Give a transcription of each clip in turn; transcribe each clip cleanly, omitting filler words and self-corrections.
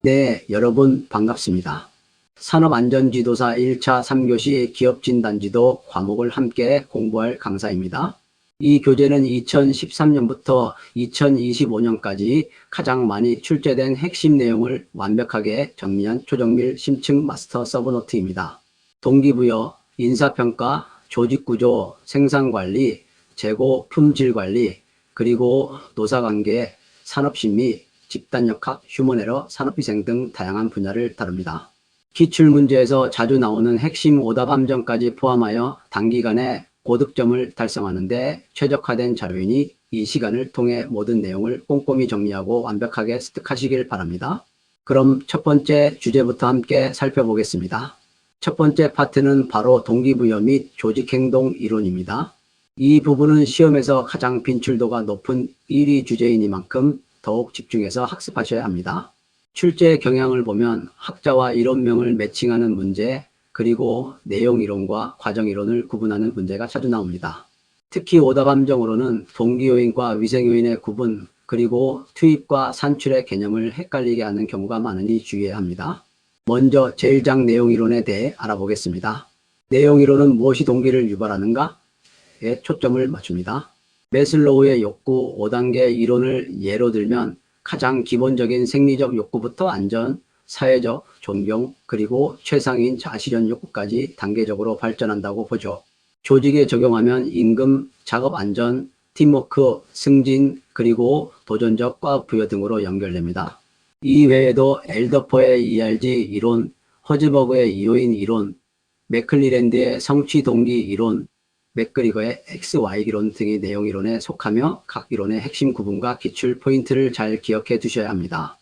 네, 여러분 반갑습니다. 산업안전지도사 1차 3교시 기업진단지도 과목을 함께 공부할 강사입니다. 이 교재는 2013년부터 2025년까지 가장 많이 출제된 핵심 내용을 완벽하게 정리한 초정밀 심층 마스터 서브노트입니다. 동기부여, 인사평가, 조직구조, 생산관리, 재고, 품질관리, 그리고 노사관계, 산업심리, 집단역학, 휴먼에러, 산업위생 등 다양한 분야를 다룹니다. 기출문제에서 자주 나오는 핵심 오답 함정까지 포함하여 단기간에 고득점을 달성하는 데 최적화된 자료이니 이 시간을 통해 모든 내용을 꼼꼼히 정리하고 완벽하게 습득하시길 바랍니다. 그럼 첫 번째 주제부터 함께 살펴보겠습니다. 첫 번째 파트는 바로 동기부여 및 조직행동 이론입니다. 이 부분은 시험에서 가장 빈출도가 높은 1위 주제이니만큼 더욱 집중해서 학습하셔야 합니다. 출제 경향을 보면 학자와 이론명을 매칭하는 문제, 그리고 내용이론과 과정이론을 구분하는 문제가 자주 나옵니다. 특히 오답 함정으로는 동기요인과 위생요인의 구분, 그리고 투입과 산출의 개념을 헷갈리게 하는 경우가 많으니 주의해야 합니다. 먼저 제1장 내용이론에 대해 알아보겠습니다. 내용이론은 무엇이 동기를 유발하는가에 초점을 맞춥니다. 매슬로우의 욕구 5단계 이론을 예로 들면 가장 기본적인 생리적 욕구부터 안전, 사회적, 존경, 그리고 최상위인 자아실현 욕구까지 단계적으로 발전한다고 보죠. 조직에 적용하면 임금, 작업 안전, 팀워크, 승진, 그리고 도전적 과업 부여 등으로 연결됩니다. 이 외에도 엘더퍼의 ERG 이론, 허즈버그의 이요인 이론, 맥클리랜드의 성취 동기 이론, 맥그리거의 XY 이론 등의 내용 이론에 속하며 각 이론의 핵심 구분과 기출 포인트를 잘 기억해 두셔야 합니다.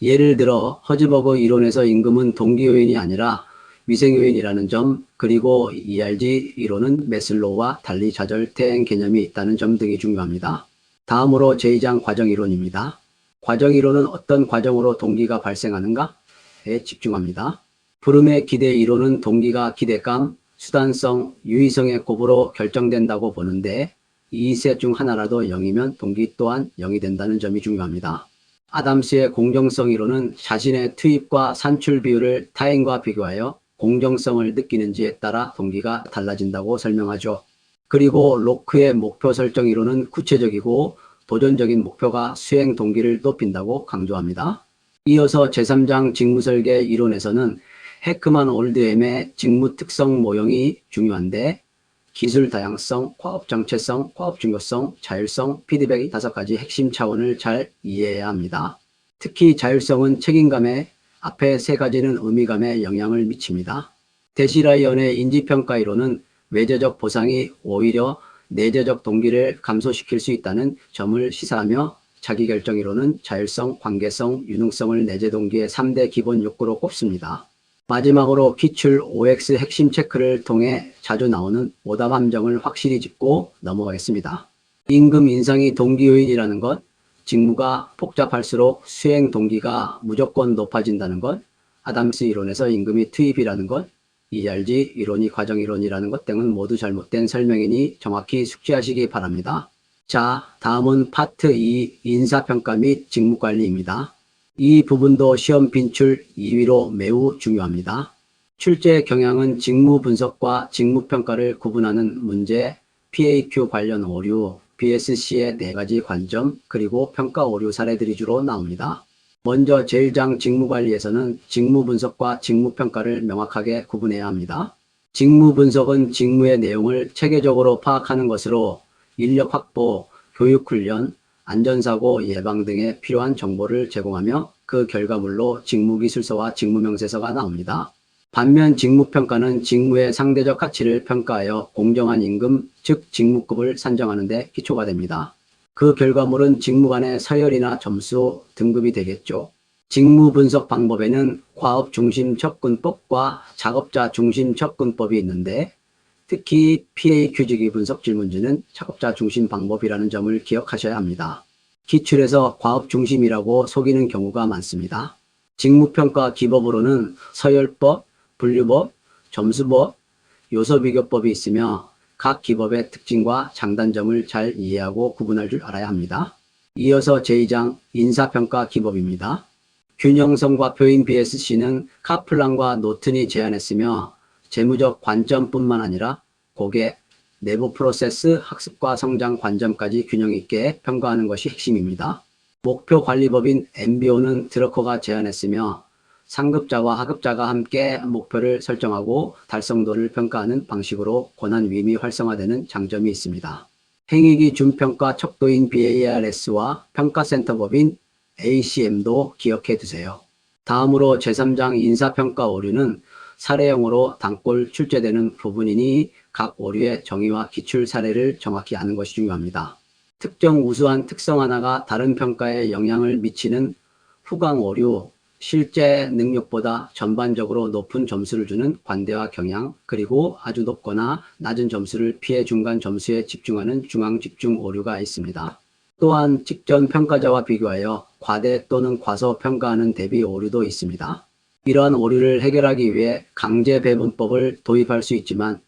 예를 들어 허즈버그 이론에서 임금은 동기 요인이 아니라 위생 요인이라는 점, 그리고 ERG 이론은 매슬로우와 달리 좌절태행 개념이 있다는 점 등이 중요합니다. 다음으로 제2장 과정 이론입니다. 과정 이론은 어떤 과정으로 동기가 발생하는가에 집중합니다. 브룸의 기대 이론은 동기가 기대감, 수단성, 유의성의 곱으로 결정된다고 보는데 이 셋 중 하나라도 0이면 동기 또한 0이 된다는 점이 중요합니다. 아담스의 공정성 이론은 자신의 투입과 산출 비율을 타인과 비교하여 공정성을 느끼는지에 따라 동기가 달라진다고 설명하죠. 그리고 로크의 목표 설정 이론은 구체적이고 도전적인 목표가 수행 동기를 높인다고 강조합니다. 이어서 제3장 직무설계 이론에서는 헤크만 올드엠의 직무 특성 모형이 중요한데 기술 다양성, 과업 정체성, 과업 중요성, 자율성, 피드백의 5가지 핵심 차원을 잘 이해해야 합니다. 특히 자율성은 책임감에, 앞에 3가지는 의미감에 영향을 미칩니다. 데시라이언의 인지평가 이론은 외재적 보상이 오히려 내재적 동기를 감소시킬 수 있다는 점을 시사하며 자기결정 이론은 자율성, 관계성, 유능성을 내재 동기의 3대 기본 욕구로 꼽습니다. 마지막으로 기출 OX 핵심 체크를 통해 자주 나오는 오답 함정을 확실히 짚고 넘어가겠습니다. 임금 인상이 동기 요인이라는 것, 직무가 복잡할수록 수행 동기가 무조건 높아진다는 것, 아담스 이론에서 임금이 투입이라는 것, ERG 이론이 과정 이론이라는 것 등은 모두 잘못된 설명이니 정확히 숙지하시기 바랍니다. 자, 다음은 파트 2 인사평가 및 직무관리입니다. 이 부분도 시험 빈출 2위로 매우 중요합니다. 출제 경향은 직무 분석과 직무평가를 구분하는 문제, PAQ 관련 오류, BSC의 4가지 관점, 그리고 평가 오류 사례들이 주로 나옵니다. 먼저 제1장 직무관리에서는 직무 분석과 직무평가를 명확하게 구분해야 합니다. 직무 분석은 직무의 내용을 체계적으로 파악하는 것으로 인력 확보, 교육훈련, 안전사고 예방 등에 필요한 정보를 제공하며 그 결과물로 직무기술서와 직무명세서가 나옵니다. 반면 직무평가는 직무의 상대적 가치를 평가하여 공정한 임금, 즉 직무급을 산정하는 데 기초가 됩니다. 그 결과물은 직무 간의 서열이나 점수, 등급이 되겠죠. 직무 분석 방법에는 과업 중심 접근법과 작업자 중심 접근법이 있는데 특히 PAQ지기 분석 질문지는 작업자 중심 방법이라는 점을 기억하셔야 합니다. 기출에서 과업 중심이라고 속이는 경우가 많습니다. 직무평가 기법으로는 서열법, 분류법, 점수법, 요소비교법이 있으며 각 기법의 특징과 장단점을 잘 이해하고 구분할 줄 알아야 합니다. 이어서 제2장 인사평가 기법입니다. 균형성과 표인 BSC는 카플란과 노튼이 제안했으며 재무적 관점뿐만 아니라 고객, 내부 프로세스, 학습과 성장 관점까지 균형 있게 평가하는 것이 핵심입니다. 목표 관리법인 MBO는 드러커가 제안했으며 상급자와 하급자가 함께 목표를 설정하고 달성도를 평가하는 방식으로 권한 위임이 활성화되는 장점이 있습니다. 행위기 준평가 척도인 BARS와 평가센터법인 ACM도 기억해 두세요. 다음으로 제3장 인사평가 오류는 사례형으로 단골 출제되는 부분이니 각 오류의 정의와 기출 사례를 정확히 아는 것이 중요합니다. 특정 우수한 특성 하나가 다른 평가에 영향을 미치는 후광 오류, 실제 능력보다 전반적으로 높은 점수를 주는 관대화 경향, 그리고 아주 높거나 낮은 점수를 피해 중간 점수에 집중하는 중앙 집중 오류가 있습니다. 또한 직전 평가자와 비교하여 과대 또는 과소 평가하는 대비 오류도 있습니다. 이러한 오류를 해결하기 위해 강제 배분법을 도입할 수 있지만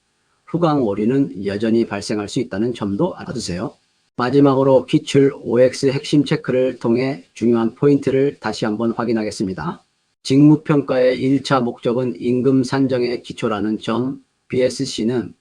후광 오류는 여전히 발생할 수 있다는 점도 알아두세요. 마지막으로 기출 OX 핵심 체크를 통해 중요한 포인트를 다시 한번 확인하겠습니다. 직무평가의 1차 목적은 임금 산정의 기초라는 점, BSC는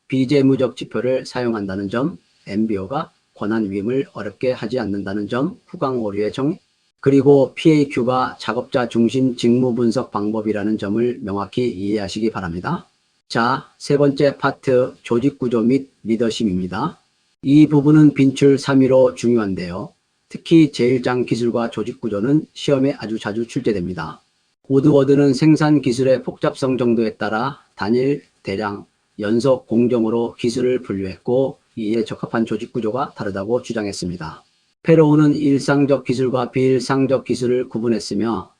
비재무적 지표를 사용한다는 점, MBO가 권한 위임을 어렵게 하지 않는다는 점, 후광 오류의 정의, 그리고 PAQ가 작업자 중심 직무 분석 방법이라는 점을 명확히 이해하시기 바랍니다. 자, 세 번째 파트 조직 구조 및 리더십입니다. 이 부분은 빈출 3위로 중요한데요. 특히 제1장 기술과 조직 구조는 시험에 아주 자주 출제됩니다. 우드워드는 생산 기술의 복잡성 정도에 따라 단일, 대량, 연속, 공정으로 기술을 분류했고 이에 적합한 조직 구조가 다르다고 주장했습니다. 페로우는 일상적 기술과 비일상적 기술을 구분했으며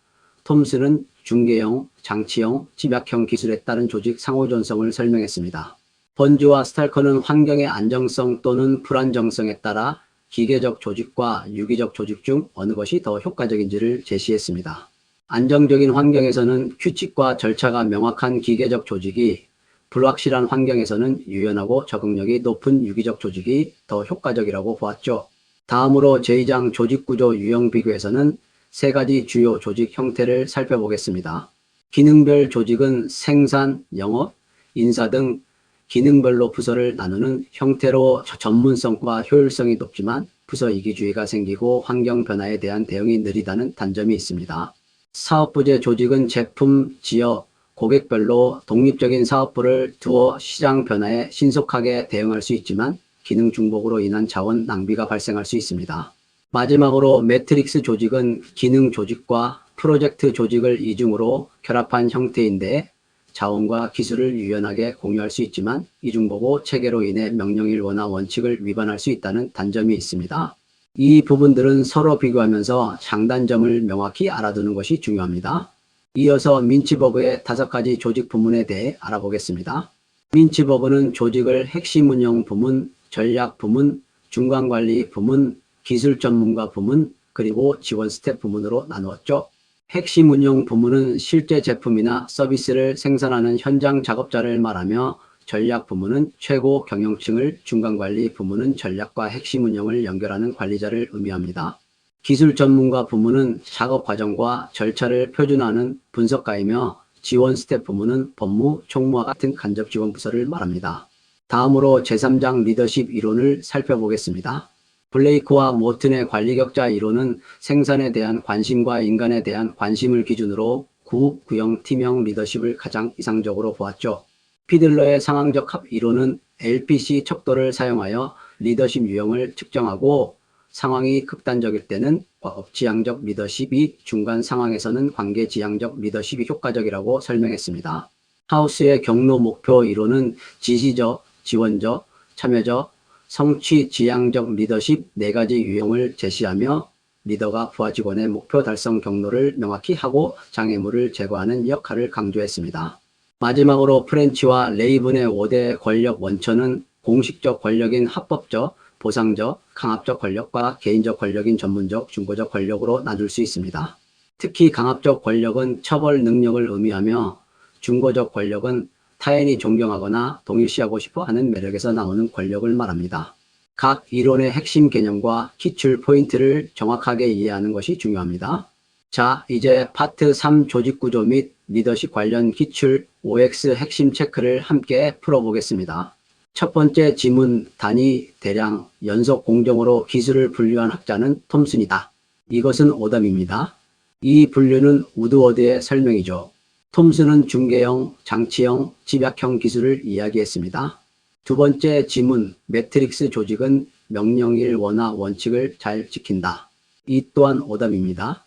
톰슨은 중개형, 장치형, 집약형 기술에 따른 조직 상호전성을 설명했습니다. 번즈와 스탈커는 환경의 안정성 또는 불안정성에 따라 기계적 조직과 유기적 조직 중 어느 것이 더 효과적인지를 제시했습니다. 안정적인 환경에서는 규칙과 절차가 명확한 기계적 조직이, 불확실한 환경에서는 유연하고 적응력이 높은 유기적 조직이 더 효과적이라고 보았죠. 다음으로 제2장 조직구조 유형 비교에서는 세 가지 주요 조직 형태를 살펴보겠습니다. 기능별 조직은 생산, 영업, 인사 등 기능별로 부서를 나누는 형태로 전문성과 효율성이 높지만 부서 이기주의가 생기고 환경 변화에 대한 대응이 느리다는 단점이 있습니다. 사업부제 조직은 제품, 지역, 고객별로 독립적인 사업부를 두어 시장 변화에 신속하게 대응할 수 있지만 기능 중복으로 인한 자원 낭비가 발생할 수 있습니다. 마지막으로 매트릭스 조직은 기능 조직과 프로젝트 조직을 이중으로 결합한 형태인데 자원과 기술을 유연하게 공유할 수 있지만 이중보고 체계로 인해 명령일원화 원칙을 위반할 수 있다는 단점이 있습니다. 이 부분들은 서로 비교하면서 장단점을 명확히 알아두는 것이 중요합니다. 이어서 민치버그의 5가지 조직 부문에 대해 알아보겠습니다. 민치버그는 조직을 핵심 운영 부문, 전략 부문, 중간관리 부문, 기술 전문가 부문, 그리고 지원 스텝 부문으로 나누었죠. 핵심 운영 부문은 실제 제품이나 서비스를 생산하는 현장 작업자를 말하며 전략 부문은 최고 경영층을, 중간관리 부문은 전략과 핵심 운영을 연결하는 관리자를 의미합니다. 기술 전문가 부문은 작업 과정과 절차를 표준화하는 분석가이며 지원 스텝 부문은 법무, 총무와 같은 간접 지원 부서를 말합니다. 다음으로 제3장 리더십 이론을 살펴보겠습니다. 블레이크와 모튼의 관리격자 이론은 생산에 대한 관심과 인간에 대한 관심을 기준으로 구형, 팀형 리더십을 가장 이상적으로 보았죠. 피들러의 상황적 합 이론은 LPC 척도를 사용하여 리더십 유형을 측정하고 상황이 극단적일 때는 업지향적 리더십이, 중간 상황에서는 관계지향적 리더십이 효과적이라고 설명했습니다. 하우스의 경로 목표 이론은 지시적, 지원적, 참여적, 성취 지향적 리더십 4가지 유형을 제시하며 리더가 부하 직원의 목표 달성 경로를 명확히 하고 장애물을 제거하는 역할을 강조했습니다. 마지막으로 프렌치와 레이븐의 5대 권력 원천은 공식적 권력인 합법적, 보상적, 강압적 권력과 개인적 권력인 전문적, 중고적 권력으로 나눌 수 있습니다. 특히 강압적 권력은 처벌 능력을 의미하며 중고적 권력은 타인이 존경하거나 동일시하고 싶어 하는 매력에서 나오는 권력을 말합니다. 각 이론의 핵심 개념과 기출 포인트를 정확하게 이해하는 것이 중요합니다. 자, 이제 파트 3 조직구조 및 리더십 관련 기출 OX 핵심 체크를 함께 풀어보겠습니다. 첫 번째 지문, 단위, 대량, 연속 공정으로 기술을 분류한 학자는 톰슨이다. 이것은 오답입니다. 이 분류는 우드워드의 설명이죠. 톰슨은 중개형, 장치형, 집약형 기술을 이야기했습니다. 두 번째 지문, 매트릭스 조직은 명령일 원화 원칙을 잘 지킨다. 이 또한 오답입니다.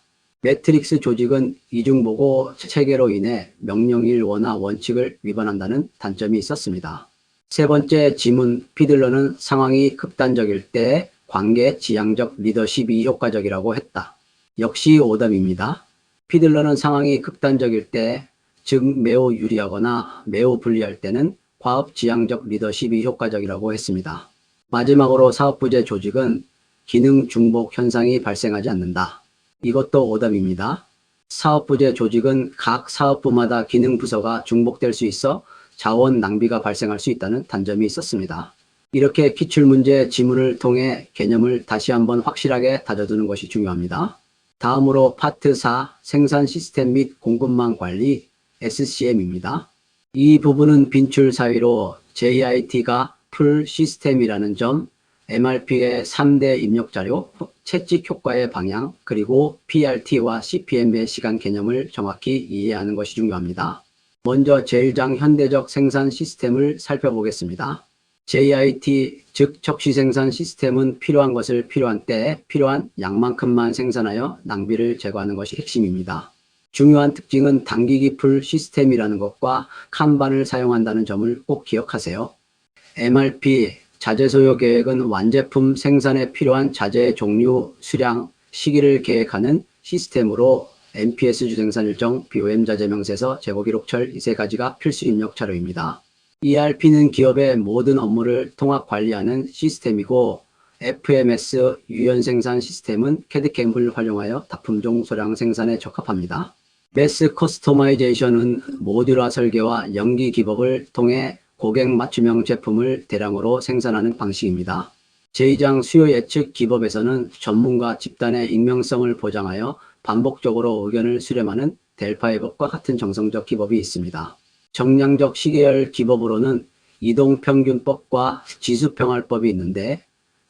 매트릭스 조직은 이중보고 체계로 인해 명령일 원화 원칙을 위반한다는 단점이 있었습니다. 세 번째 지문, 피들러는 상황이 극단적일 때 관계 지향적 리더십이 효과적이라고 했다. 역시 오답입니다. 피들러는 상황이 극단적일 때, 즉 매우 유리하거나 매우 불리할 때는 과업 지향적 리더십이 효과적이라고 했습니다. 마지막으로 사업부재 조직은 기능 중복 현상이 발생하지 않는다. 이것도 오답입니다. 사업부재 조직은 각 사업부마다 기능 부서가 중복될 수 있어 자원 낭비가 발생할 수 있다는 단점이 있었습니다. 이렇게 기출문제 지문을 통해 개념을 다시 한번 확실하게 다져두는 것이 중요합니다. 다음으로 파트 4 생산 시스템 및 공급망 관리 SCM입니다. 이 부분은 빈출 사유로 JIT가 풀 시스템이라는 점, MRP의 3대 입력 자료, 채찍 효과의 방향, 그리고 PRT와 CPM의 시간 개념을 정확히 이해하는 것이 중요합니다. 먼저 제1장 현대적 생산 시스템을 살펴보겠습니다. JIT, 즉 적시 생산 시스템은 필요한 것을 필요한 때에 필요한 양만큼만 생산하여 낭비를 제거하는 것이 핵심입니다. 중요한 특징은 단기기 풀 시스템이라는 것과 칸반을 사용한다는 점을 꼭 기억하세요. MRP, 자재 소요 계획은 완제품 생산에 필요한 자재의 종류, 수량, 시기를 계획하는 시스템으로 MPS 주생산 일정, BOM 자재 명세서, 재고 기록철 이 세 가지가 필수 입력 자료입니다. ERP는 기업의 모든 업무를 통합 관리하는 시스템이고 FMS 유연 생산 시스템은 캐드캠을 활용하여 다품종 소량 생산에 적합합니다. 매스 커스터마이제이션은 모듈화 설계와 연기 기법을 통해 고객 맞춤형 제품을 대량으로 생산하는 방식입니다. 제2장 수요 예측 기법에서는 전문가 집단의 익명성을 보장하여 반복적으로 의견을 수렴하는 델파의 법과 같은 정성적 기법이 있습니다. 정량적 시계열 기법으로는 이동평균법과 지수평활법이 있는데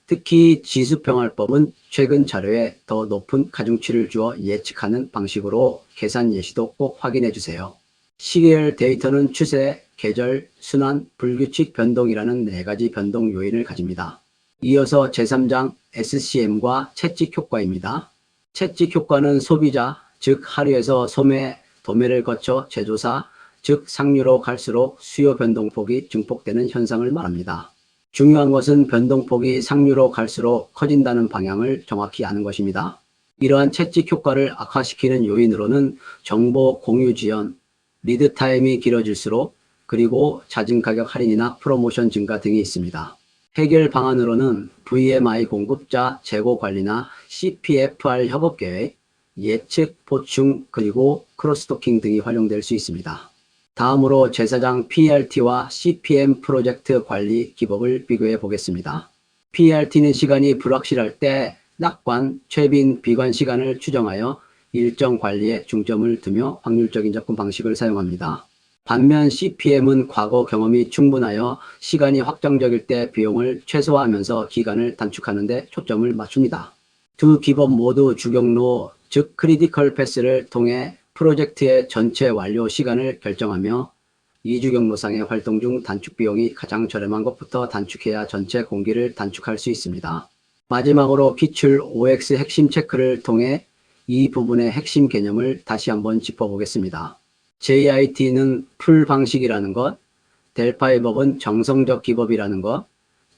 특히 지수평활법은 최근 자료에 더 높은 가중치를 주어 예측하는 방식으로 계산 예시도 꼭 확인해 주세요. 시계열 데이터는 추세, 계절, 순환, 불규칙 변동이라는 4가지 변동 요인을 가집니다. 이어서 제3장 SCM과 채찍 효과입니다. 채찍 효과는 소비자, 즉 하류에서 소매, 도매를 거쳐 제조사, 즉 상류로 갈수록 수요 변동폭이 증폭되는 현상을 말합니다. 중요한 것은 변동폭이 상류로 갈수록 커진다는 방향을 정확히 아는 것입니다. 이러한 채찍 효과를 악화시키는 요인으로는 정보 공유 지연, 리드 타임이 길어질수록 그리고 잦은 가격 할인이나 프로모션 증가 등이 있습니다. 해결 방안으로는 VMI 공급자 재고 관리나 CPFR 협업 계획, 예측, 보충, 그리고 크로스토킹 등이 활용될 수 있습니다. 다음으로 제4장 PRT와 CPM 프로젝트 관리 기법을 비교해 보겠습니다. PRT는 시간이 불확실할 때 낙관, 최빈, 비관 시간을 추정하여 일정 관리에 중점을 두며 확률적인 접근 방식을 사용합니다. 반면 CPM은 과거 경험이 충분하여 시간이 확정적일 때 비용을 최소화하면서 기간을 단축하는 데 초점을 맞춥니다. 두 기법 모두 주경로, 즉 크리티컬 패스를 통해 프로젝트의 전체 완료 시간을 결정하며 이주경로상의 활동 중 단축 비용이 가장 저렴한 것부터 단축해야 전체 공기를 단축할 수 있습니다. 마지막으로 기출 OX 핵심 체크를 통해 이 부분의 핵심 개념을 다시 한번 짚어보겠습니다. JIT는 풀 방식이라는 것, 델파의 법은 정성적 기법이라는 것,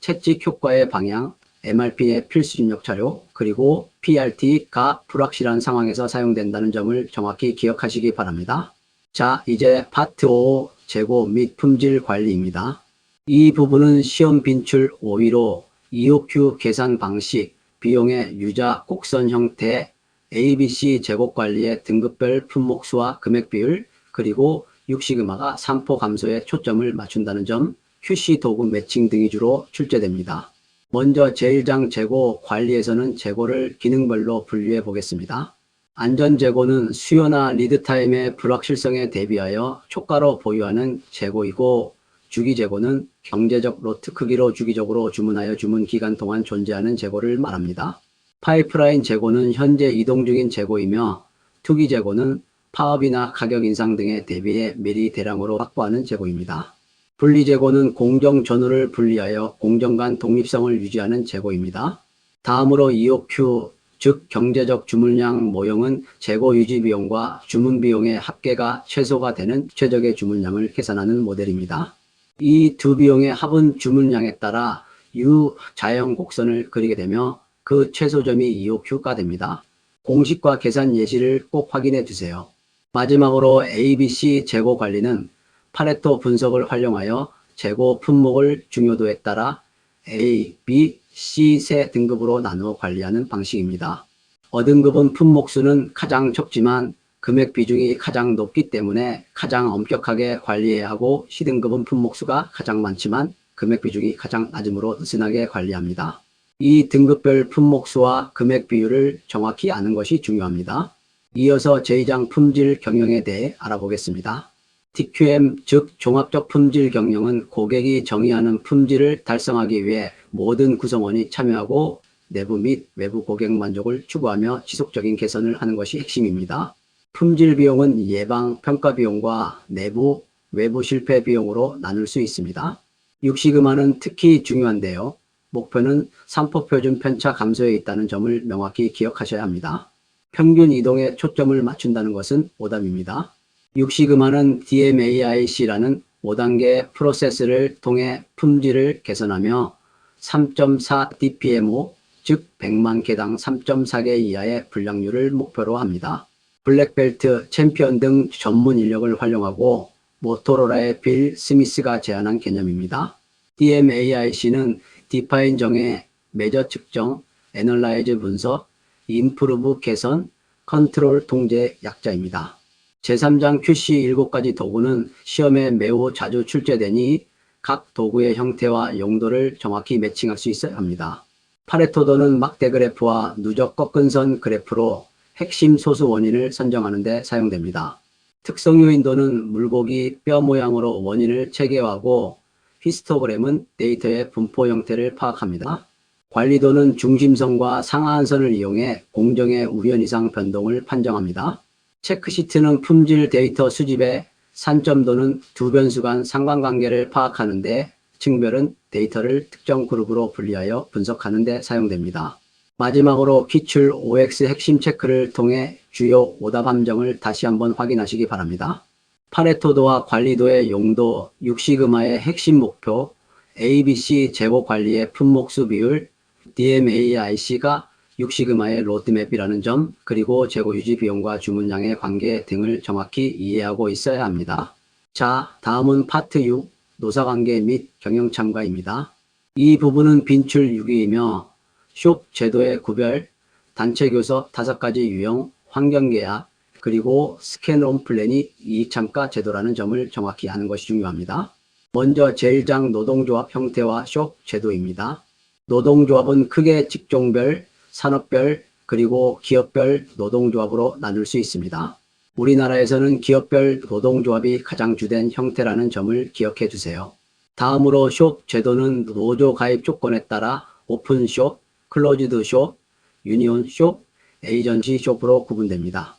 채찍 효과의 방향, MRP의 필수 입력 자료, 그리고 PRT가 불확실한 상황에서 사용된다는 점을 정확히 기억하시기 바랍니다. 자, 이제 파트 5 재고 및 품질 관리입니다. 이 부분은 시험 빈출 5위로 EOQ 계산 방식, 비용의 유자 곡선 형태, ABC 재고 관리의 등급별 품목수와 금액 비율, 그리고 육시금화가 3포 감소에 초점을 맞춘다는 점, QC 도구 매칭 등이 주로 출제됩니다. 먼저 제1장 재고 관리에서는 재고를 기능별로 분류해 보겠습니다. 안전재고는 수요나 리드타임의 불확실성에 대비하여 초가로 보유하는 재고이고, 주기재고는 경제적 로트 크기로 주기적으로 주문하여 주문 기간 동안 존재하는 재고를 말합니다. 파이프라인 재고는 현재 이동 중인 재고이며, 투기재고는 파업이나 가격 인상 등에 대비해 미리 대량으로 확보하는 재고입니다. 분리재고는 공정 전후를 분리하여 공정 간 독립성을 유지하는 재고입니다. 다음으로 EOQ, 즉 경제적 주문량 모형은 재고 유지 비용과 주문 비용의 합계가 최소가 되는 최적의 주문량을 계산하는 모델입니다. 이 두 비용의 합은 주문량에 따라 U 자형 곡선을 그리게 되며 그 최소점이 EOQ가 됩니다. 공식과 계산 예시를 꼭 확인해 두세요. 마지막으로 ABC 재고 관리는 파레토 분석을 활용하여 재고 품목을 중요도에 따라 A, B, C 세 등급으로 나누어 관리하는 방식입니다. 어등급은 품목수는 가장 적지만 금액 비중이 가장 높기 때문에 가장 엄격하게 관리해야 하고, C등급은 품목수가 가장 많지만 금액 비중이 가장 낮으므로 느슨하게 관리합니다. 이 등급별 품목수와 금액 비율을 정확히 아는 것이 중요합니다. 이어서 제2장 품질 경영에 대해 알아보겠습니다. TQM, 즉 종합적 품질 경영은 고객이 정의하는 품질을 달성하기 위해 모든 구성원이 참여하고 내부 및 외부 고객 만족을 추구하며 지속적인 개선을 하는 것이 핵심입니다. 품질 비용은 예방, 평가 비용과 내부, 외부 실패 비용으로 나눌 수 있습니다. 6시그마는 특히 중요한데요. 목표는 산포표준 편차 감소에 있다는 점을 명확히 기억하셔야 합니다. 평균 이동에 초점을 맞춘다는 것은 오답입니다. 6시그마는 DMAIC라는 5단계 프로세스를 통해 품질을 개선하며 3.4 DPMO, 즉 100만 개당 3.4개 이하의 불량률을 목표로 합니다. 블랙벨트, 챔피언 등 전문 인력을 활용하고 모토로라의 빌 스미스가 제안한 개념입니다. DMAIC는 디파인 정의, 메저 측정, 애널라이즈 분석, 임프루브 개선, 컨트롤 통제 약자입니다. 제3장 QC 7가지 도구는 시험에 매우 자주 출제되니 각 도구의 형태와 용도를 정확히 매칭할 수 있어야 합니다. 파레토도는 막대 그래프와 누적 꺾은 선 그래프로 핵심 소수 원인을 선정하는 데 사용됩니다. 특성 요인도는 물고기 뼈 모양으로 원인을 체계화하고, 히스토그램은 데이터의 분포 형태를 파악합니다. 관리도는 중심선과 상하한선을 이용해 공정의 우연 이상 변동을 판정합니다. 체크시트는 품질 데이터 수집에, 산점도는 두 변수 간 상관관계를 파악하는 데, 층별은 데이터를 특정 그룹으로 분리하여 분석하는 데 사용됩니다. 마지막으로 기출 OX 핵심 체크를 통해 주요 오답 함정을 다시 한번 확인하시기 바랍니다. 파레토도와 관리도의 용도, 6시그마의 핵심 목표, ABC 재고 관리의 품목수 비율, DMAIC가 6시그마의 로드맵이라는 점, 그리고 재고 유지 비용과 주문량의 관계 등을 정확히 이해하고 있어야 합니다. 자, 다음은 파트 6, 노사관계 및 경영참가입니다. 이 부분은 빈출 6위이며 숍 제도의 구별, 단체 교섭 5가지 유형, 환경계약, 그리고 스캔온 플랜이 이익참가 제도라는 점을 정확히 아는 것이 중요합니다. 먼저 제1장 노동조합 형태와 숍 제도입니다. 노동조합은 크게 직종별, 산업별, 그리고 기업별 노동조합으로 나눌 수 있습니다. 우리나라에서는 기업별 노동조합이 가장 주된 형태라는 점을 기억해 두세요. 다음으로 숍 제도는 노조 가입 조건에 따라 오픈숍, 클로즈드숍, 유니온숍, 에이전시 숍으로 구분됩니다.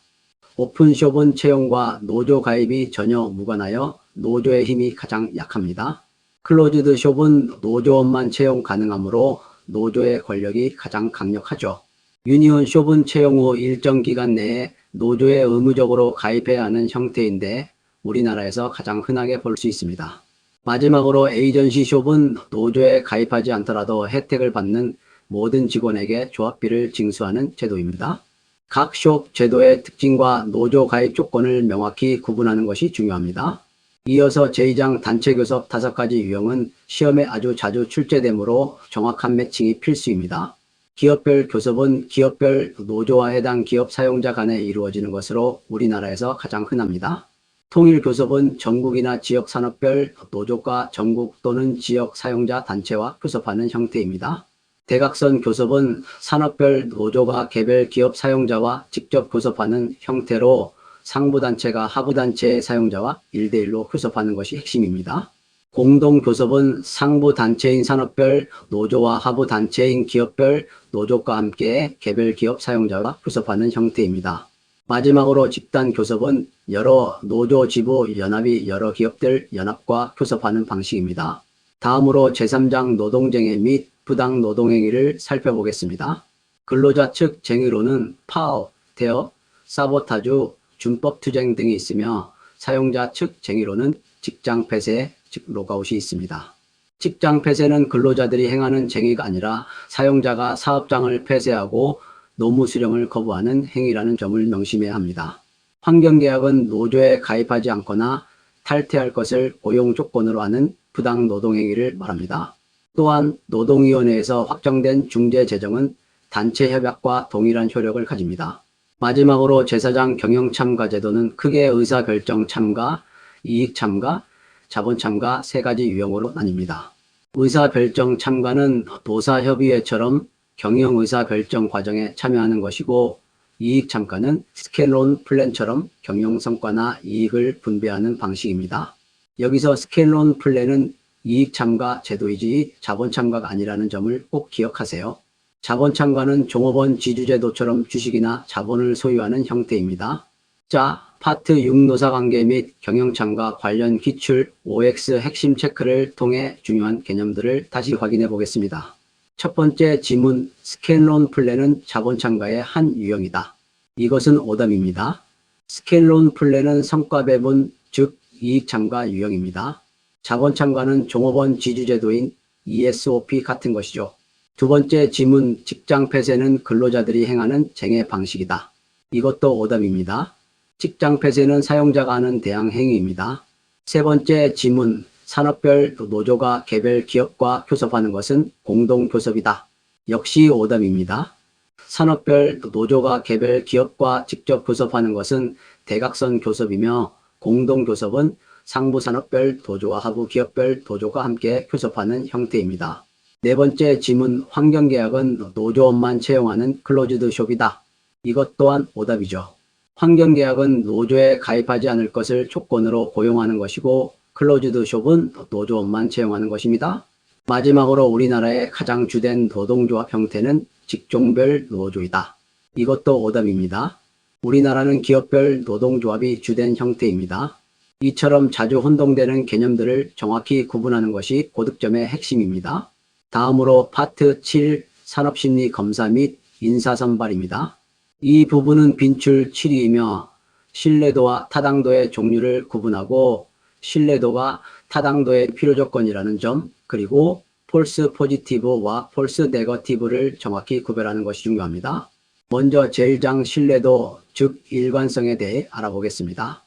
오픈숍은 채용과 노조 가입이 전혀 무관하여 노조의 힘이 가장 약합니다. 클로즈드숍은 노조원만 채용 가능하므로 노조의 권력이 가장 강력하죠. 유니온숍은 채용 후 일정 기간 내에 노조에 의무적으로 가입해야 하는 형태인데 우리나라에서 가장 흔하게 볼 수 있습니다. 마지막으로 에이전시 숍은 노조에 가입하지 않더라도 혜택을 받는 모든 직원에게 조합비를 징수하는 제도입니다. 각 숍 제도의 특징과 노조 가입 조건을 명확히 구분하는 것이 중요합니다. 이어서 제2장 단체 교섭 5가지 유형은 시험에 아주 자주 출제되므로 정확한 매칭이 필수입니다. 기업별 교섭은 기업별 노조와 해당 기업 사용자 간에 이루어지는 것으로 우리나라에서 가장 흔합니다. 통일 교섭은 전국이나 지역 산업별 노조가 전국 또는 지역 사용자 단체와 교섭하는 형태입니다. 대각선 교섭은 산업별 노조가 개별 기업 사용자와 직접 교섭하는 형태로 상부단체가 하부단체의 사용자와 1대1로 교섭하는 것이 핵심입니다. 공동교섭은 상부단체인 산업별 노조와 하부단체인 기업별 노조과 함께 개별 기업 사용자와 교섭하는 형태입니다. 마지막으로 집단교섭은 여러 노조 지부 연합이 여러 기업들 연합과 교섭하는 방식입니다. 다음으로 제3장 노동쟁해 및 부당 노동행위를 살펴보겠습니다. 근로자 측 쟁의로는 파업, 태업, 사보타주, 준법투쟁 등이 있으며 사용자 측 쟁의로는 직장 폐쇄, 즉 록아웃이 있습니다. 직장 폐쇄는 근로자들이 행하는 쟁의가 아니라 사용자가 사업장을 폐쇄하고 노무 수령을 거부하는 행위라는 점을 명심해야 합니다. 환경계약은 노조에 가입하지 않거나 탈퇴할 것을 고용 조건으로 하는 부당 노동행위를 말합니다. 또한 노동위원회에서 확정된 중재 재정은 단체 협약과 동일한 효력을 가집니다. 마지막으로 제4장 경영참가 제도는 크게 의사결정 참가, 이익 참가, 자본 참가 세 가지 유형으로 나뉩니다. 의사결정 참가는 노사협의회처럼 경영 의사결정 과정에 참여하는 것이고, 이익 참가는 스캔론 플랜처럼 경영 성과나 이익을 분배하는 방식입니다. 여기서 스캔론 플랜은 이익 참가 제도이지 자본 참가가 아니라는 점을 꼭 기억하세요. 자본 참가는 종업원 지주제도처럼 주식이나 자본을 소유하는 형태입니다. 자, 파트 6 노사관계 및 경영참가 관련 기출 OX 핵심 체크를 통해 중요한 개념들을 다시 확인해 보겠습니다. 첫 번째 지문, 스캔론 플랜은 자본 참가의 한 유형이다. 이것은 오답입니다. 스캔론 플랜은 성과 배분, 즉 이익 참가 유형입니다. 자본 참가는 종업원 지주제도인 ESOP 같은 것이죠. 두 번째 지문, 직장 폐쇄는 근로자들이 행하는 쟁의 방식이다. 이것도 오답입니다. 직장 폐쇄는 사용자가 하는 대항 행위입니다. 세 번째 지문, 산업별 노조가 개별 기업과 교섭하는 것은 공동교섭이다. 역시 오답입니다. 산업별 노조가 개별 기업과 직접 교섭하는 것은 대각선 교섭이며 공동교섭은 상부 산업별 노조와 하부 기업별 노조가 함께 교섭하는 형태입니다. 네 번째 지문, 환경계약은 노조원만 채용하는 클로즈드 숍이다. 이것 또한 오답이죠. 환경계약은 노조에 가입하지 않을 것을 조건으로 고용하는 것이고, 클로즈드 숍은 노조원만 채용하는 것입니다. 마지막으로 우리나라의 가장 주된 노동조합 형태는 직종별 노조이다. 이것도 오답입니다. 우리나라는 기업별 노동조합이 주된 형태입니다. 이처럼 자주 혼동되는 개념들을 정확히 구분하는 것이 고득점의 핵심입니다. 다음으로 파트 7 산업심리 검사 및 인사선발입니다. 이 부분은 빈출 7위이며 신뢰도와 타당도의 종류를 구분하고 신뢰도가 타당도의 필요조건이라는 점, 그리고 폴스 포지티브와 폴스 네거티브를 정확히 구별하는 것이 중요합니다. 먼저 제1장 신뢰도, 즉 일관성에 대해 알아보겠습니다.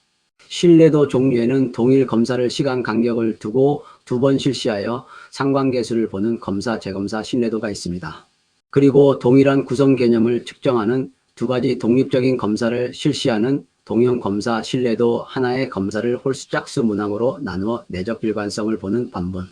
신뢰도 종류에는 동일 검사를 시간 간격을 두고 2번 실시하여 상관계수를 보는 검사, 재검사 신뢰도가 있습니다. 그리고 동일한 구성 개념을 측정하는 두 가지 독립적인 검사를 실시하는 동형 검사 신뢰도 하나의 검사를 홀수 짝수 문항으로 나누어 내적 일관성을 보는 반문.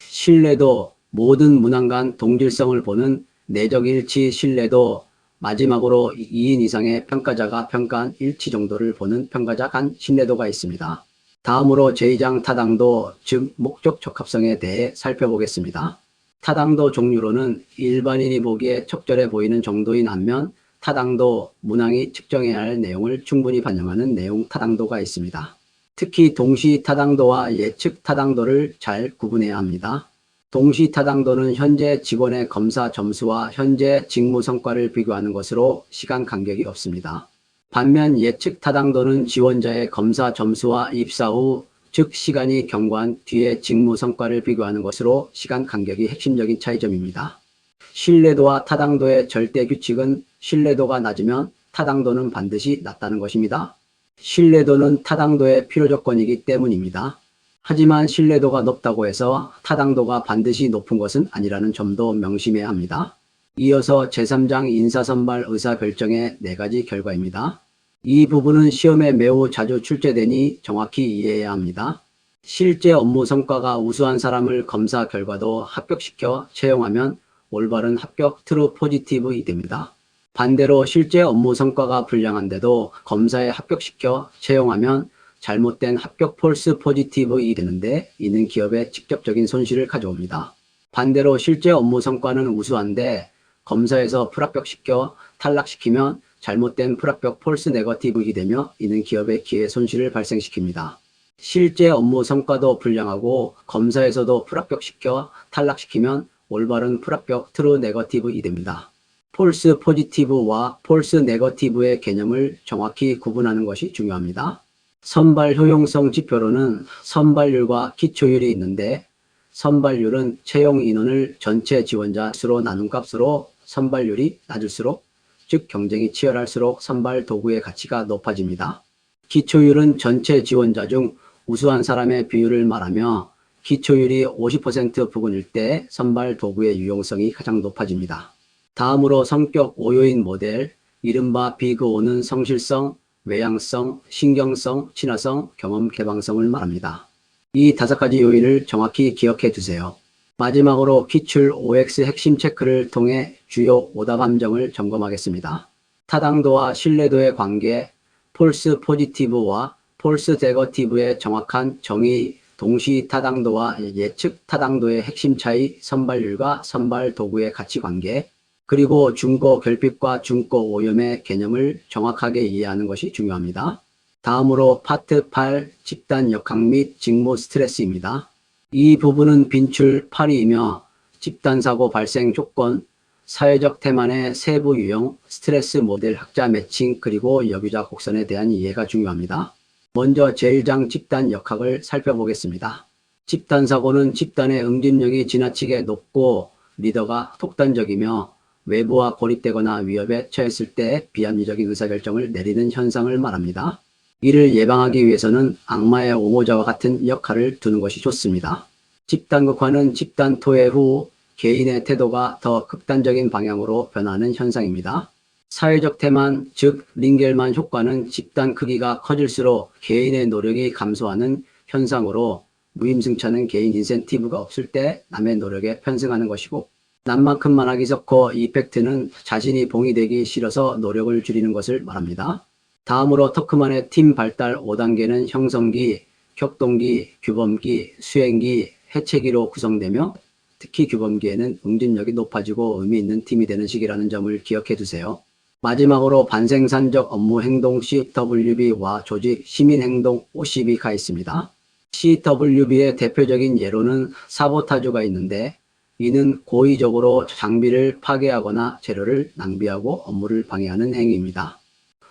신뢰도, 모든 문항 간 동질성을 보는 내적 일치 신뢰도, 마지막으로 2인 이상의 평가자가 평가한 일치 정도를 보는 평가자 간 신뢰도가 있습니다. 다음으로 제2장 타당도, 즉 목적 적합성에 대해 살펴보겠습니다. 타당도 종류로는 일반인이 보기에 적절해 보이는 정도인 반면 타당도, 문항이 측정해야 할 내용을 충분히 반영하는 내용 타당도가 있습니다. 특히 동시 타당도와 예측 타당도를 잘 구분해야 합니다. 동시 타당도는 현재 직원의 검사 점수와 현재 직무 성과를 비교하는 것으로 시간 간격이 없습니다. 반면 예측 타당도는 지원자의 검사 점수와 입사 후, 즉 시간이 경과한 뒤의 직무 성과를 비교하는 것으로 시간 간격이 핵심적인 차이점입니다. 신뢰도와 타당도의 절대 규칙은 신뢰도가 낮으면 타당도는 반드시 낮다는 것입니다. 신뢰도는 타당도의 필요조건이기 때문입니다. 하지만 신뢰도가 높다고 해서 타당도가 반드시 높은 것은 아니라는 점도 명심해야 합니다. 이어서 제3장 인사선발 의사결정의 4가지 결과입니다. 이 부분은 시험에 매우 자주 출제되니 정확히 이해해야 합니다. 실제 업무 성과가 우수한 사람을 검사 결과도 합격시켜 채용하면 올바른 합격 트루 포지티브이 됩니다. 반대로 실제 업무 성과가 불량한데도 검사에 합격시켜 채용하면 잘못된 합격 폴스 포지티브이 되는데 이는 기업에 직접적인 손실을 가져옵니다. 반대로 실제 업무 성과는 우수한데 검사에서 불합격시켜 탈락시키면 잘못된 불합격 폴스 네거티브이 되며 이는 기업의 기회 손실을 발생시킵니다. 실제 업무 성과도 불량하고 검사에서도 불합격시켜 탈락시키면 올바른 불합격 트루 네거티브이 됩니다. 폴스 포지티브와 폴스 네거티브의 개념을 정확히 구분하는 것이 중요합니다. 선발 효용성 지표로는 선발률과 기초율이 있는데 선발률은 채용 인원을 전체 지원자 수로 나눈 값으로 선발률이 낮을수록 즉 경쟁이 치열할수록 선발 도구의 가치가 높아집니다. 기초율은 전체 지원자 중 우수한 사람의 비율을 말하며 기초율이 50% 부근일 때 선발 도구의 유용성이 가장 높아집니다. 다음으로 성격 5요인 모델, 이른바 비그5는 성실성, 외향성, 신경성, 친화성, 경험 개방성을 말합니다. 이 5가지 요인을 정확히 기억해 두세요. 마지막으로 기출 OX 핵심 체크를 통해 주요 오답 함정을 점검하겠습니다. 타당도와 신뢰도의 관계, 폴스 포지티브와 폴스 네거티브의 정확한 정의, 동시 타당도와 예측 타당도의 핵심 차이, 선발률과 선발 도구의 가치 관계, 그리고 중고 결핍과 중고 오염의 개념을 정확하게 이해하는 것이 중요합니다. 다음으로 파트 8, 집단 역학 및 직무 스트레스입니다. 이 부분은 빈출 8이며 집단사고 발생 조건, 사회적 태만의 세부 유형, 스트레스 모델 학자 매칭, 그리고 역유자 곡선에 대한 이해가 중요합니다. 먼저 제1장 집단 역학을 살펴보겠습니다. 집단사고는 집단의 응집력이 지나치게 높고 리더가 독단적이며 외부와 고립되거나 위협에 처했을 때 비합리적인 의사결정을 내리는 현상을 말합니다. 이를 예방하기 위해서는 악마의 옹호자와 같은 역할을 두는 것이 좋습니다. 집단극화는 집단 토해 후 개인의 태도가 더 극단적인 방향으로 변하는 현상입니다. 사회적 태만, 즉 링겔만 효과는 집단 크기가 커질수록 개인의 노력이 감소하는 현상으로 무임승차는 개인 인센티브가 없을 때 남의 노력에 편승하는 것이고, 남만큼만 하기 좋고 이펙트는 자신이 봉이 되기 싫어서 노력을 줄이는 것을 말합니다. 다음으로 터크만의 팀 발달 5단계는 형성기, 격동기, 규범기, 수행기, 해체기로 구성되며 특히 규범기에는 응집력이 높아지고 의미 있는 팀이 되는 시기라는 점을 기억해 두세요. 마지막으로 반생산적 업무 행동 CWB와 조직 시민행동 OCB가 있습니다. CWB의 대표적인 예로는 사보타주가 있는데 이는 고의적으로 장비를 파괴하거나 재료를 낭비하고 업무를 방해하는 행위입니다.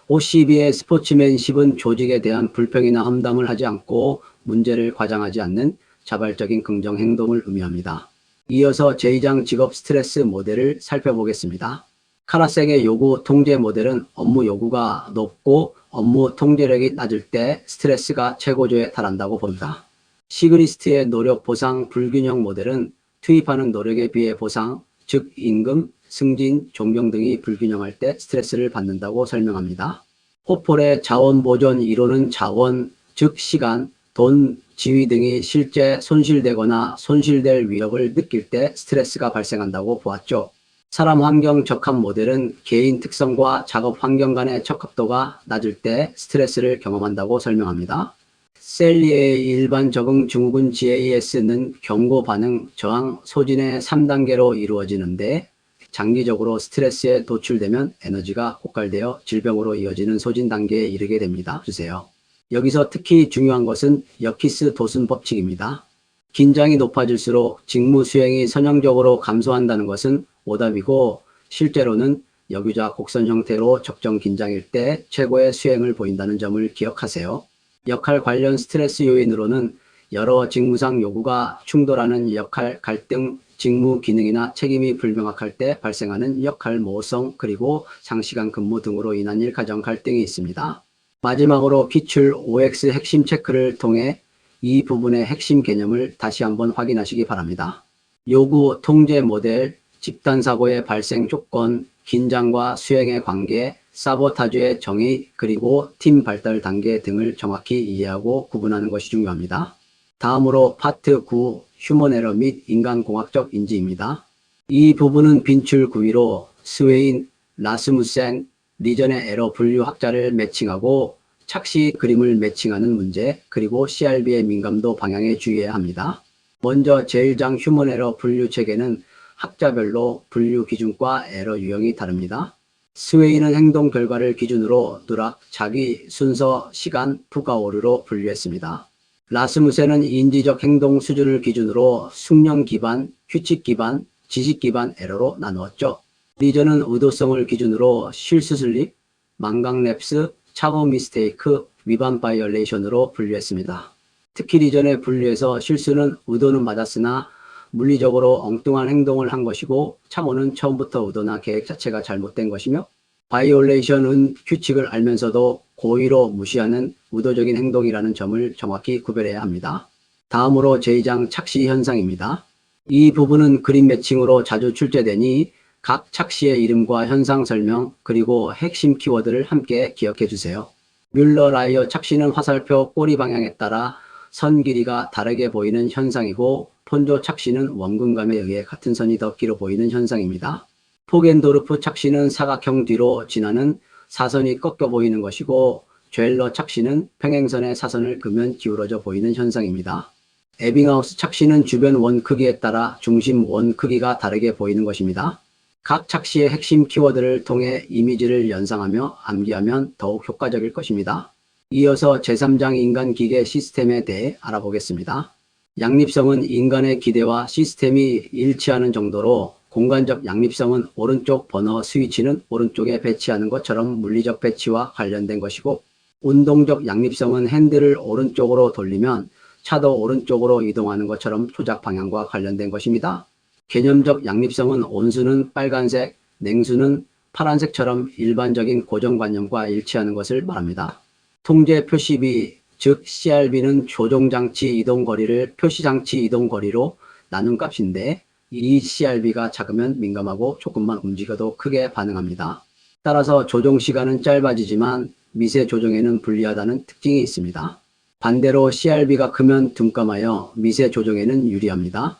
OCB의 스포츠맨십은 조직에 대한 불평이나 험담을 하지 않고 문제를 과장하지 않는 자발적인 긍정 행동을 의미합니다. 이어서 제2장 직업 스트레스 모델을 살펴보겠습니다. 카라섹의 요구 통제 모델은 업무 요구가 높고 업무 통제력이 낮을 때 스트레스가 최고조에 달한다고 봅니다. 시그리스트의 노력 보상 불균형 모델은 투입하는 노력에 비해 보상, 즉 임금, 승진, 존경 등이 불균형할 때 스트레스를 받는다고 설명합니다. 호폴의 자원 보존 이론은 자원, 즉 시간, 돈, 지위 등이 실제 손실되거나 손실될 위협을 느낄 때 스트레스가 발생한다고 보았죠. 사람 환경 적합 모델은 개인 특성과 작업 환경 간의 적합도가 낮을 때 스트레스를 경험한다고 설명합니다. 셀리의 일반 적응 증후군 GAS는 경고 반응, 저항, 소진의 3단계로 이루어지는데 장기적으로 스트레스에 노출되면 에너지가 고갈되어 질병으로 이어지는 소진 단계에 이르게 됩니다. 주세요. 여기서 특히 중요한 것은 여키스 도슨 법칙입니다. 긴장이 높아질수록 직무 수행이 선형적으로 감소한다는 것은 오답이고 실제로는 역유자 곡선 형태로 적정 긴장일 때 최고의 수행을 보인다는 점을 기억하세요. 역할 관련 스트레스 요인으로는 여러 직무상 요구가 충돌하는 역할 갈등, 직무 기능이나 책임이 불명확할 때 발생하는 역할 모호성, 그리고 장시간 근무 등으로 인한 일가정 갈등이 있습니다. 마지막으로 기출 OX 핵심 체크를 통해 이 부분의 핵심 개념을 다시 한번 확인하시기 바랍니다. 요구 통제 모델, 집단사고의 발생 조건, 긴장과 수행의 관계, 사보타주의 정의, 그리고 팀 발달 단계 등을 정확히 이해하고 구분하는 것이 중요합니다. 다음으로 파트 9, 휴먼 에러 및 인간공학적 인지입니다. 이 부분은 빈출 구위로 스웨인, 라스무센, 리전의 에러 분류 학자를 매칭하고 착시 그림을 매칭하는 문제, 그리고 CRB의 민감도 방향에 주의해야 합니다. 먼저 제1장 휴먼 에러 분류 체계는 학자별로 분류 기준과 에러 유형이 다릅니다. 스웨인은 행동 결과를 기준으로 누락, 자기, 순서, 시간, 부가 오류로 분류했습니다. 라스무센은 인지적 행동 수준을 기준으로 숙련 기반, 규칙 기반, 지식 기반 에러로 나누었죠. 리전은 의도성을 기준으로 실수 슬립, 망각 랩스, 착오 미스테이크, 위반 바이올레이션으로 분류했습니다. 특히 리전의 분류에서 실수는 의도는 맞았으나 물리적으로 엉뚱한 행동을 한 것이고, 착오는 처음부터 의도나 계획 자체가 잘못된 것이며, 바이올레이션은 규칙을 알면서도 고의로 무시하는 의도적인 행동이라는 점을 정확히 구별해야 합니다. 다음으로 제2장 착시 현상입니다. 이 부분은 그림 매칭으로 자주 출제되니 각 착시의 이름과 현상 설명, 그리고 핵심 키워드를 함께 기억해 주세요. 뮬러 라이어 착시는 화살표 꼬리 방향에 따라 선 길이가 다르게 보이는 현상이고, 폰조 착시는 원근감에 의해 같은 선이 더 길어 보이는 현상입니다. 포겐도르프 착시는 사각형 뒤로 지나는 사선이 꺾여 보이는 것이고, 죄일러 착시는 평행선의 사선을 그으면 기울어져 보이는 현상입니다. 에빙하우스 착시는 주변 원 크기에 따라 중심 원 크기가 다르게 보이는 것입니다. 각 착시의 핵심 키워드를 통해 이미지를 연상하며 암기하면 더욱 효과적일 것입니다. 이어서 제3장 인간 기계 시스템에 대해 알아보겠습니다. 양립성은 인간의 기대와 시스템이 일치하는 정도로, 공간적 양립성은 오른쪽 버너 스위치는 오른쪽에 배치하는 것처럼 물리적 배치와 관련된 것이고, 운동적 양립성은 핸들을 오른쪽으로 돌리면 차도 오른쪽으로 이동하는 것처럼 조작 방향과 관련된 것입니다. 개념적 양립성은 온수는 빨간색, 냉수는 파란색처럼 일반적인 고정관념과 일치하는 것을 말합니다. 통제 표시비, 즉 CRB는 조종장치 이동거리를 표시장치 이동거리로 나눈 값인데, 이 CRB가 작으면 민감하고 조금만 움직여도 크게 반응합니다. 따라서 조종시간은 짧아지지만 미세 조종에는 불리하다는 특징이 있습니다. 반대로 CRB가 크면 둔감하여 미세 조종에는 유리합니다.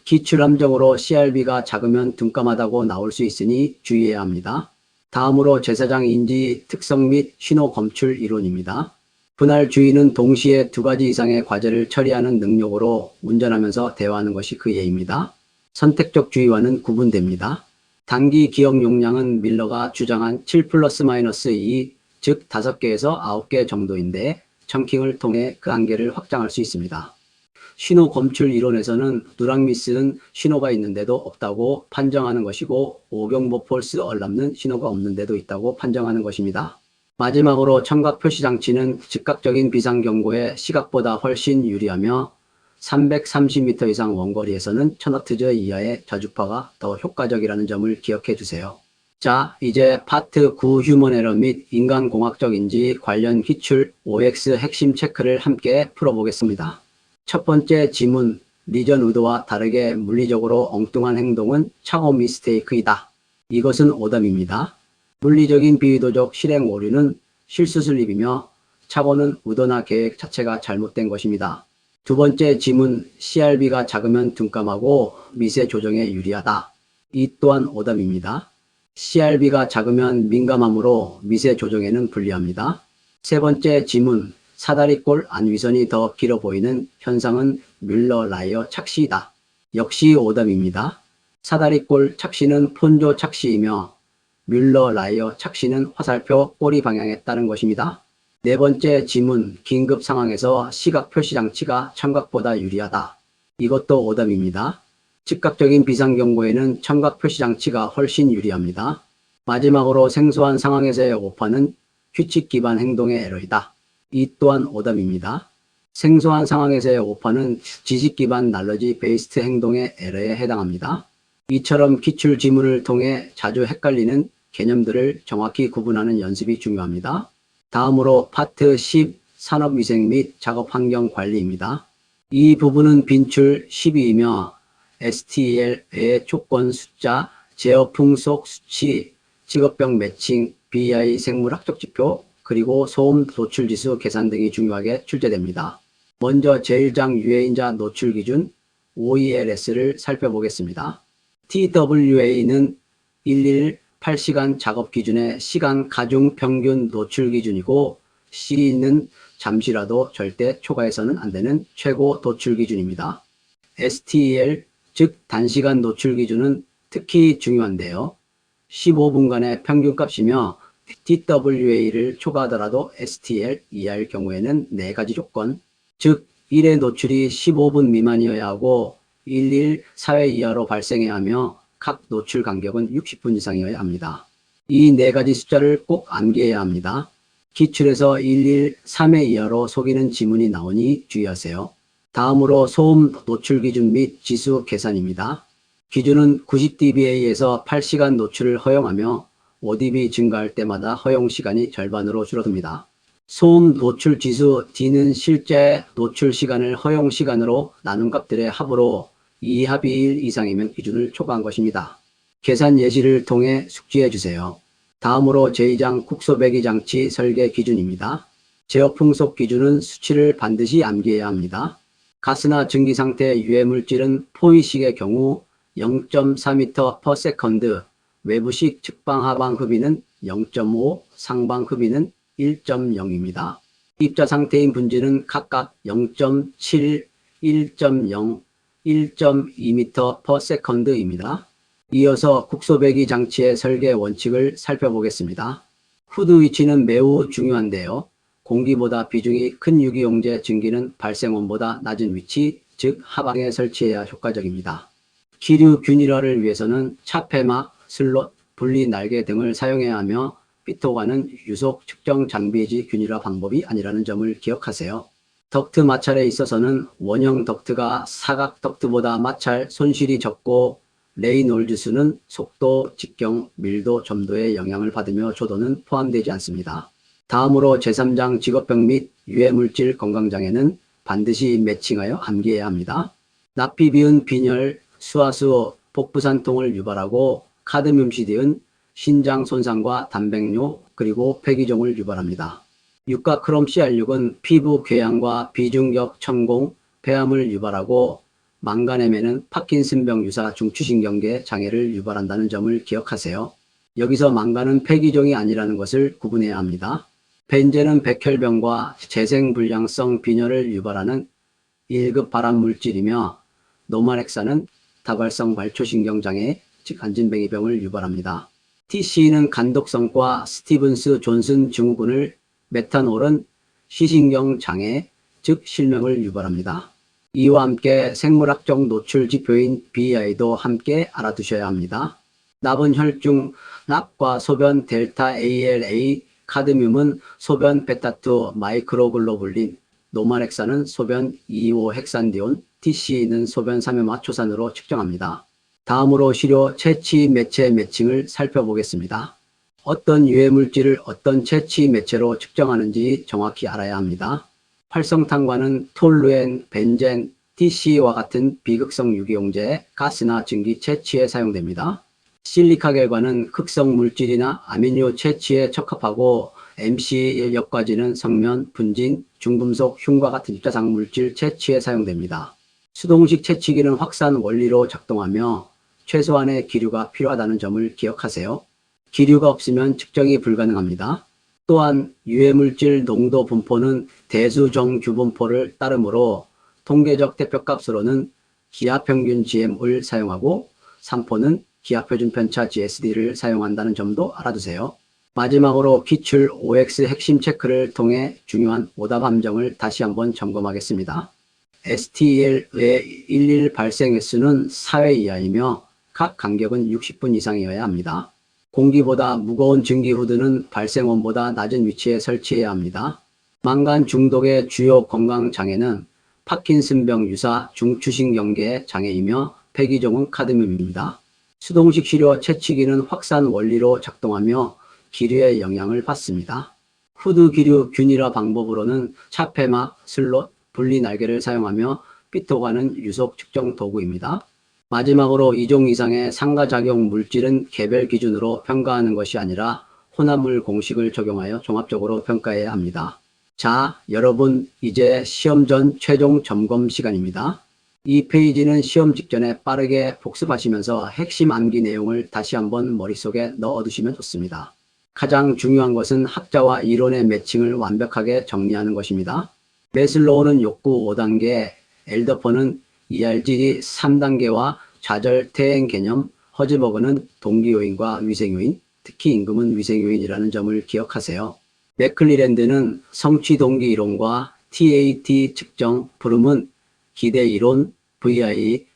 기출 함정으로 CRB가 작으면 둔감하다고 나올 수 있으니 주의해야 합니다. 다음으로 제4장 인지 특성 및 신호 검출 이론입니다. 분할 주의는 동시에 두 가지 이상의 과제를 처리하는 능력으로 운전하면서 대화하는 것이 그 예입니다. 선택적 주의와는 구분됩니다. 단기 기억 용량은 밀러가 주장한 7 플러스 마이너스 2, 즉 5개에서 9개 정도인데, 청킹을 통해 그 한계를 확장할 수 있습니다. 신호 검출 이론에서는 누락 미스는 신호가 있는데도 없다고 판정하는 것이고, 오경보 폴스 얼람는 신호가 없는데도 있다고 판정하는 것입니다. 마지막으로 청각 표시 장치는 즉각적인 비상 경고에 시각보다 훨씬 유리하며, 330m 이상 원거리에서는 1000Hz 이하의 저주파가 더 효과적이라는 점을 기억해 주세요. 자, 이제 파트 9 휴먼 에러 및 인간공학적 인지 관련 기출 OX 핵심 체크를 함께 풀어보겠습니다. 첫 번째 지문, 리전 의도와 다르게 물리적으로 엉뚱한 행동은 착오 미스테이크이다. 이것은 오답입니다. 물리적인 비의도적 실행 오류는 실수 슬립이며, 착오는 의도나 계획 자체가 잘못된 것입니다. 두 번째 지문, CRB가 작으면 둔감하고 미세 조정에 유리하다. 이 또한 오답입니다. CRB가 작으면 민감하므로 미세 조정에는 불리합니다. 세 번째 지문, 사다리꼴 안위선이 더 길어 보이는 현상은 뮬러 라이어 착시이다. 역시 오답입니다. 사다리꼴 착시는 폰조 착시이며, 뮬러 라이어 착시는 화살표 꼬리 방향에 따른 것입니다. 네 번째 지문, 긴급 상황에서 시각 표시 장치가 청각보다 유리하다. 이것도 오답입니다. 즉각적인 비상 경고에는 청각 표시 장치가 훨씬 유리합니다. 마지막으로 생소한 상황에서의 오판은 규칙 기반 행동의 에러이다. 이 또한 오답입니다. 생소한 상황에서의 오판은 지식 기반 날러지 베이스트 행동의 에러에 해당합니다. 이처럼 기출 지문을 통해 자주 헷갈리는 개념들을 정확히 구분하는 연습이 중요합니다. 다음으로 파트 10 산업위생 및 작업환경 관리입니다. 이 부분은 빈출 12이며 STL의 조건 숫자, 제어 풍속 수치, 직업병 매칭, BI 생물학적 지표, 그리고 소음 노출 지수 계산 등이 중요하게 출제됩니다. 먼저 제1장 유해인자 노출 기준 OELS를 살펴보겠습니다. TWA는 일일 8시간 작업 기준의 시간 가중 평균 노출 기준이고, C는 잠시라도 절대 초과해서는 안 되는 최고 노출 기준입니다. STL, 즉 단시간 노출 기준은 특히 중요한데요. 15분간의 평균값이며 TWA를 초과하더라도 STL 이하일 경우에는 4가지 조건, 즉 1회 노출이 15분 미만이어야 하고 1일 4회 이하로 발생해야 하며 각 노출 간격은 60분 이상이어야 합니다. 이 4가지 숫자를 꼭 암기해야 합니다. 기출에서 1일 3회 이하로 속이는 지문이 나오니 주의하세요. 다음으로 소음 노출 기준 및 지수 계산입니다. 기준은 90dB에서 8시간 노출을 허용하며 5dB 증가할 때마다 허용 시간이 절반으로 줄어듭니다. 소음 노출 지수 D는 실제 노출 시간을 허용 시간으로 나눈 값들의 합으로 2합이 1 이상이면 기준을 초과한 것입니다. 계산 예시를 통해 숙지해 주세요. 다음으로 제2장 국소배기 장치 설계 기준입니다. 제어 풍속 기준은 수치를 반드시 암기해야 합니다. 가스나 증기 상태 유해 물질은 포위식의 경우 0.4m/s, 외부식 측방 하방 흡입은 0.5, 상방 흡입은 1.0입니다. 입자 상태인 분질은 각각 0.7, 1.0, 1.2m/s입니다. 이어서 국소배기 장치의 설계 원칙을 살펴보겠습니다. 후드 위치는 매우 중요한데요. 공기보다 비중이 큰 유기용제 증기는 발생원보다 낮은 위치, 즉 하방에 설치해야 효과적입니다. 기류 균일화를 위해서는 차폐막, 슬롯, 분리 날개 등을 사용해야 하며 피토관은 유속 측정 장비이지 균일화 방법이 아니라는 점을 기억하세요. 덕트 마찰에 있어서는 원형 덕트가 사각 덕트보다 마찰 손실이 적고 레이놀즈 수는 속도, 직경, 밀도, 점도에 영향을 받으며 조도는 포함되지 않습니다. 다음으로 제3장 직업병 및 유해물질 건강장애는 반드시 매칭하여 암기해야 합니다. 나피비은 빈혈, 수화수, 복부산통을 유발하고 카드뮴시디은 신장 손상과 단백뇨 그리고 폐기종을 유발합니다. 육가크롬 CR6은 피부 궤양과 비중격 천공, 폐암을 유발하고 망간엠에는 파킨슨병 유사 중추신경계 장애를 유발한다는 점을 기억하세요. 여기서 망간은 폐기종이 아니라는 것을 구분해야 합니다. 벤젠은 백혈병과 재생불량성 빈혈을 유발하는 1급 발암물질이며 노말헥사는 다발성 말초신경장애, 즉 안진뱅이병을 유발합니다. TC는 간독성과 스티븐스 존슨 증후군을, 메탄올은 시신경장애, 즉 실명을 유발합니다. 이와 함께 생물학적 노출 지표인 BI도 함께 알아두셔야 합니다. 납은 혈중 납과 소변 델타 ALA, 카드뮴은 소변 베타2 마이크로글로불린, 노말헥사는 소변 2,5헥산디온, TC는 소변 3,0마초산으로 측정합니다. 다음으로 시료 채취 매체 매칭을 살펴보겠습니다. 어떤 유해물질을 어떤 채취 매체로 측정하는지 정확히 알아야 합니다. 활성탄과는 톨루엔, 벤젠, TC와 같은 비극성 유기용제, 가스나 증기 채취에 사용됩니다. 실리카 결과는 흑성 물질이나 아미노 채취에 적합하고 MC 역과지는 성면, 분진, 중금속, 흉과 같은 입자상 물질 채취에 사용됩니다. 수동식 채취기는 확산 원리로 작동하며 최소한의 기류가 필요하다는 점을 기억하세요. 기류가 없으면 측정이 불가능합니다. 또한 유해물질 농도 분포는 대수정규분포를 따르므로 통계적 대표값으로는 기하평균 GM을 사용하고 산포는 기하표준 편차 GSD를 사용한다는 점도 알아두세요. 마지막으로 기출 OX 핵심 체크를 통해 중요한 오답 함정을 다시 한번 점검하겠습니다. STL의 일일 발생 횟수는 4회 이하이며 각 간격은 60분 이상이어야 합니다. 공기보다 무거운 증기 후드는 발생원보다 낮은 위치에 설치해야 합니다. 망간 중독의 주요 건강장애는 파킨슨병 유사 중추신경계 장애이며 폐기종은 카드뮴입니다. 수동식 시료 채취기는 확산 원리로 작동하며 기류에 영향을 받습니다. 후드 기류 균일화 방법으로는 차폐막, 슬롯, 분리 날개를 사용하며 피토관은 유속 측정 도구입니다. 마지막으로 2종 이상의 상가작용 물질은 개별 기준으로 평가하는 것이 아니라 혼합물 공식을 적용하여 종합적으로 평가해야 합니다. 자, 여러분 이제 시험 전 최종 점검 시간입니다. 이 페이지는 시험 직전에 빠르게 복습하시면서 핵심 암기 내용을 다시 한번 머릿속에 넣어두시면 좋습니다. 가장 중요한 것은 학자와 이론의 매칭을 완벽하게 정리하는 것입니다. 매슬로우는 욕구 5단계, 엘더퍼는 ERG 3단계와 좌절 퇴행 개념, 허즈버그는 동기요인과 위생요인, 특히 임금은 위생요인이라는 점을 기억하세요. 맥클리랜드는 성취 동기 이론과 TAT 측정, 브룸은 기대 이론, VI의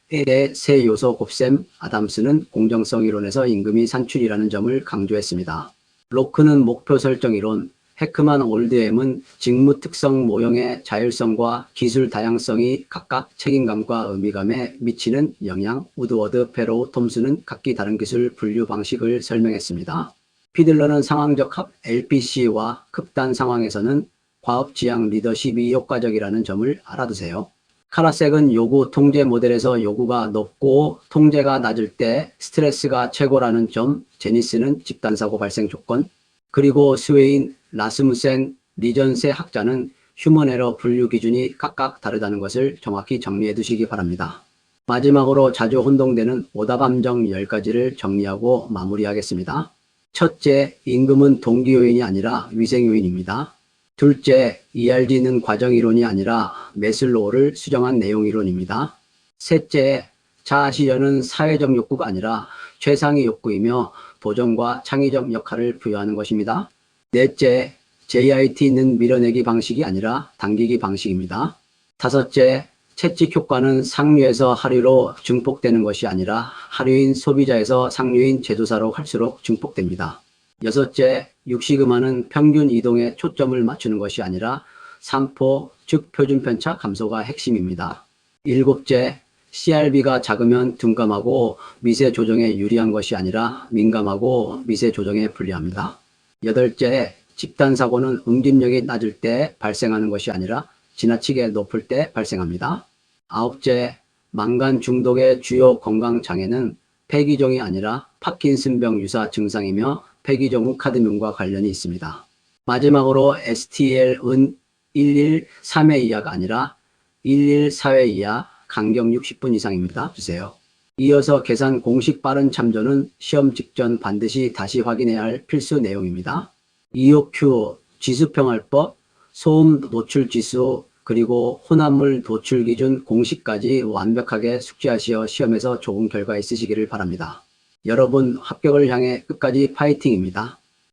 세 요소 곱셈, 아담스는 공정성 이론에서 임금이 산출이라는 점을 강조했습니다. 로크는 목표 설정 이론, 헤크만 올드엠은 직무 특성 모형의 자율성과 기술 다양성이 각각 책임감과 의미감에 미치는 영향, 우드워드, 페로우, 톰스는 각기 다른 기술 분류 방식을 설명했습니다. 피들러는 상황적 합 LPC와 극단 상황에서는 과업 지향 리더십이 효과적이라는 점을 알아두세요. 카라색은 요구 통제 모델에서 요구가 높고 통제가 낮을 때 스트레스가 최고라는 점, 제니스는 집단사고 발생 조건, 그리고 스웨인, 라스무센, 리전세 학자는 휴먼 에러 분류 기준이 각각 다르다는 것을 정확히 정리해 두시기 바랍니다. 마지막으로 자주 혼동되는 오답 함정 10가지를 정리하고 마무리하겠습니다. 첫째, 임금은 동기 요인이 아니라 위생 요인입니다. 둘째, ERG는 과정 이론이 아니라 매슬로우를 수정한 내용 이론입니다. 셋째, 자아실현은 사회적 욕구가 아니라 최상위 욕구이며 도전과 창의적 역할을 부여하는 것입니다. 넷째, JIT는 밀어내기 방식이 아니라 당기기 방식입니다. 다섯째, 채찍 효과는 상류에서 하류로 증폭되는 것이 아니라 하류인 소비자에서 상류인 제조사로 갈수록 증폭됩니다. 여섯째, 육시금화는 평균 이동에 초점을 맞추는 것이 아니라 산포, 즉 표준 편차 감소가 핵심입니다. 일곱째, CRB가 작으면 둔감하고 미세 조정에 유리한 것이 아니라 민감하고 미세 조정에 불리합니다. 여덟째, 집단 사고는 응집력이 낮을 때 발생하는 것이 아니라 지나치게 높을 때 발생합니다. 아홉째, 망간 중독의 주요 건강 장애는 폐기종이 아니라 파킨슨병 유사 증상이며 폐기종 후 카드뮴과 관련이 있습니다. 마지막으로 STL은 113회 이하가 아니라 114회 이하, 간격 60분 이상입니다. 주세요. 이어서 계산 공식 빠른 참조는 시험 직전 반드시 다시 확인해야 할 필수 내용입니다. EOQ, 지수평활법, 소음 노출 지수, 그리고 혼합물 도출 기준 공식까지 완벽하게 숙지하시어 시험에서 좋은 결과 있으시기를 바랍니다. 여러분 합격을 향해 끝까지 파이팅입니다.